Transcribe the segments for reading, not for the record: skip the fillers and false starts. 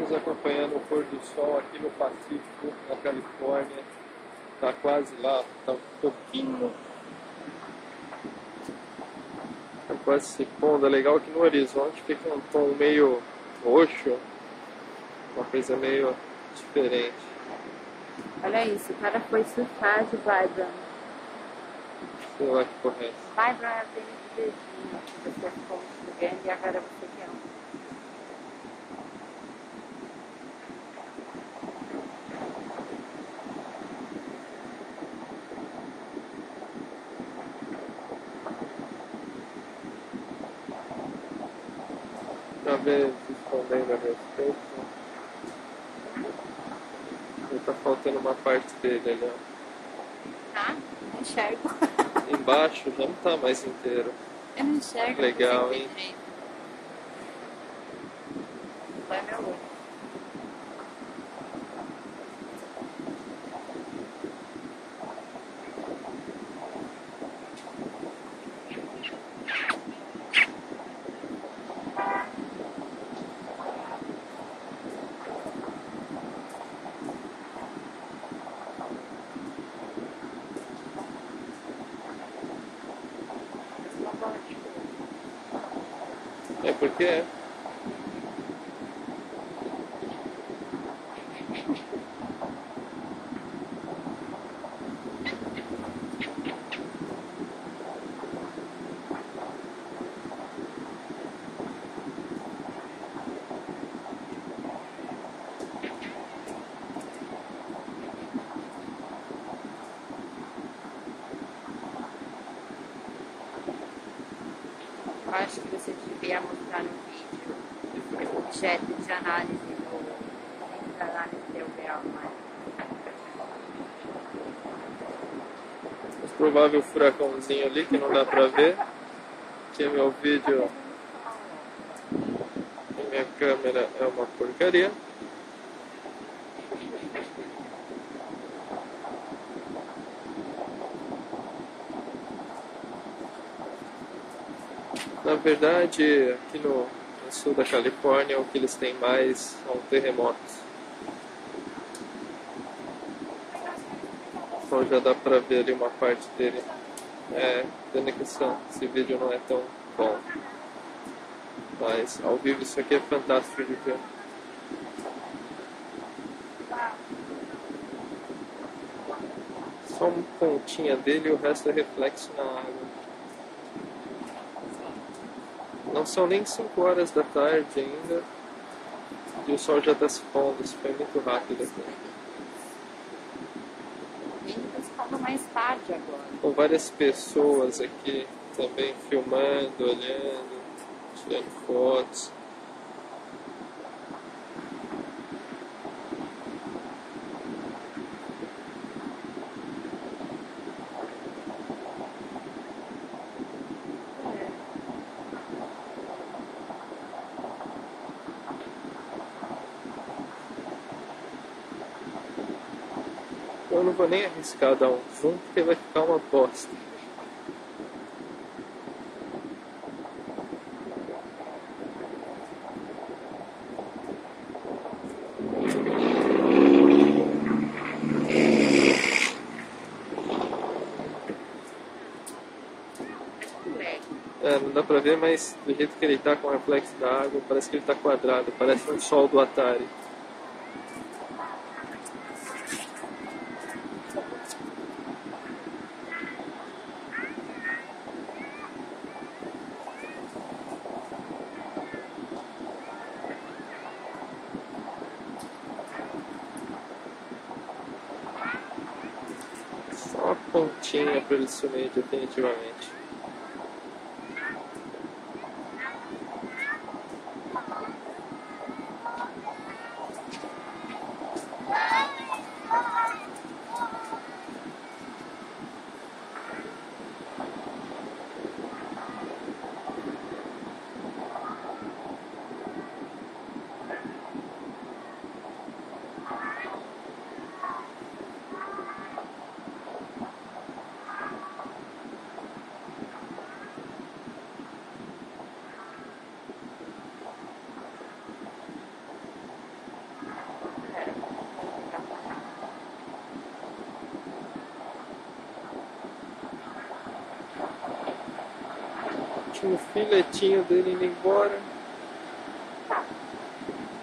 Estamos acompanhando o pôr do sol aqui no Pacífico, na Califórnia. Está quase lá, está um pouquinho. Está quase se pondo. É legal que no horizonte fica um tom meio roxo, uma coisa meio diferente. Olha isso, o cara foi surfar de Vibrant. Sei lá que porra é essa. Vibrant é tênis de dedinho, que você ficou escrevendo e agora você quer um. Pra ver se escondendo a respeito. Ele tá faltando uma parte dele ali, ó. Tá? Não enxergo. Embaixo já não tá mais inteiro. Eu não enxergo. Legal, não hein? direito. Vai meu olho. É porque é. Eu acho que você devia mostrar no vídeo o objeto de análise do grau mais. Mas provável furacãozinho ali que não dá pra ver. Que meu vídeo e minha câmera é uma porcaria. Na verdade, aqui no sul da Califórnia, o que eles têm mais são terremotos. Então já dá pra ver ali uma parte dele. Pena que esse vídeo não é tão bom. Mas ao vivo isso aqui é fantástico de ver. Só uma pontinha dele e o resto é reflexo na água. Não são nem 5 horas da tarde ainda e o sol já está se pondo. Isso foi muito rápido aqui. Ainda se fala mais tarde agora. Com várias pessoas aqui também filmando, olhando, tirando fotos. Eu não vou nem arriscar dar um zoom porque vai ficar uma bosta. Não dá pra ver, mas do jeito que ele tá com o reflexo da água, parece que ele tá quadrado, parece um sol do Atari. Só uma pontinha para ele sumir definitivamente. último filetinho dele indo embora.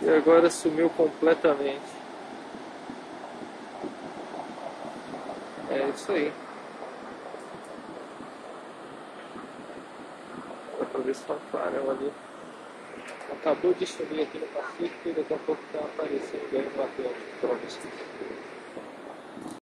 E agora sumiu completamente. É isso aí. Dá pra ver só um farol ali. Acabou de sumir aqui no Pacífico e daqui a pouco tá aparecendo aí no Atlântico pra vocês.